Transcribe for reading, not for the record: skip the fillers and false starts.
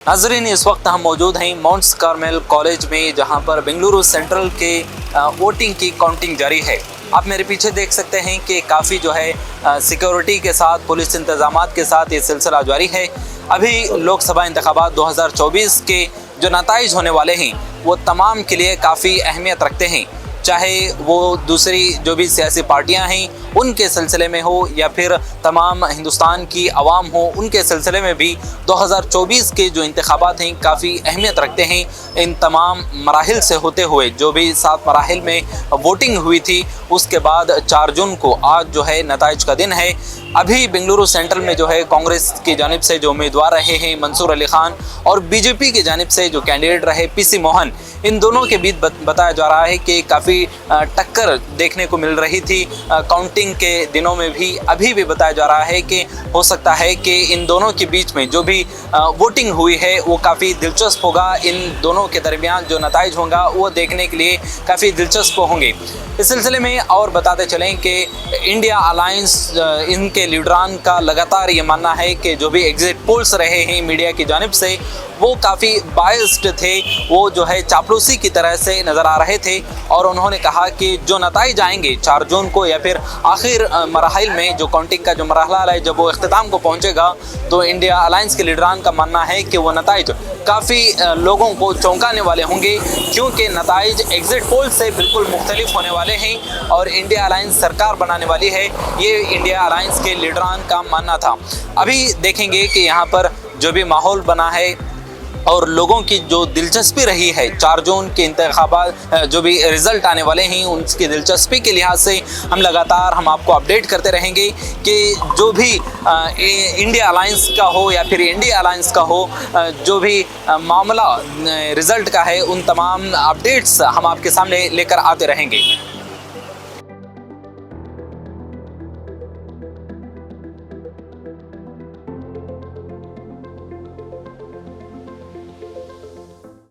नाजरीन, इस वक्त हम मौजूद हैं माउंट्स कार्मेल कॉलेज में, जहां पर बेंगलुरु सेंट्रल के वोटिंग की काउंटिंग जारी है। आप मेरे पीछे देख सकते हैं कि काफ़ी जो है सिक्योरिटी के साथ, पुलिस इंतजामात के साथ ये सिलसिला जारी है। अभी लोकसभा इंतखाबात 2024 के जो नताइज होने वाले हैं वो तमाम के लिए काफ़ी अहमियत रखते हैं, चाहे वो दूसरी जो भी सियासी पार्टियां हैं उनके सिलसिले में हो या फिर तमाम हिंदुस्तान की आवाम हो, उनके सिलसिले में भी 2024 के जो इंतखाबात हैं काफ़ी अहमियत रखते हैं। इन तमाम मराहिल से होते हुए जो भी 7 मराहिल में वोटिंग हुई थी, उसके बाद 4 जून को आज जो है नताइज का दिन है। अभी बेंगलुरु सेंट्रल में जो है कांग्रेस की जानिब से जो उम्मीदवार रहे हैं मंसूर अली खान, और बीजेपी की जानिब से जो कैंडिडेट रहे पीसी मोहन, इन दोनों के बीच बताया जा रहा है कि काफ़ी टक्कर देखने को मिल रही थी काउंटिंग के दिनों में भी। अभी भी बताया जा रहा है कि हो सकता है कि इन दोनों के बीच में जो भी वोटिंग हुई है वो काफ़ी दिलचस्प होगा। इन दोनों के दरमियान जो नताइज होगा वो देखने के लिए काफ़ी दिलचस्प होंगे। इस सिलसिले में और बताते चलें कि इंडिया अलायंस, इनके लीडरान का लगातार ये मानना है कि जो भी एग्जिट पोल्स रहे हैं मीडिया की जानिब से वो काफ़ी बायस्ड थे, वो जो है चापलूसी की तरह से नज़र आ रहे थे। और उन्होंने कहा कि जो नताइज आएंगे 4 जून को या फिर आखिर मराहिल में जो काउंटिंग का जो मरहला है जब वो अख्तिताम को पहुंचेगा, तो इंडिया अलायंस के लीडरान का मानना है कि वो नताइज काफ़ी लोगों को चौंकाने वाले होंगे, क्योंकि नताइज एग्जिट पोल से बिल्कुल मुख्तलिफ होने वाले हैं और इंडिया अलायंस सरकार बनाने वाली है, ये इंडिया अलायंस के लीडरान का मानना था। अभी देखेंगे कि यहाँ पर जो भी माहौल बना है और लोगों की जो दिलचस्पी रही है 4 जून के इंतखाबात जो भी रिज़ल्ट आने वाले हैं उनकी दिलचस्पी के लिहाज से हम आपको अपडेट करते रहेंगे कि जो भी इंडिया अलायंस का हो या फिर इंडिया अलायंस का हो, जो भी मामला रिज़ल्ट का है, उन तमाम अपडेट्स हम आपके सामने लेकर आते रहेंगे।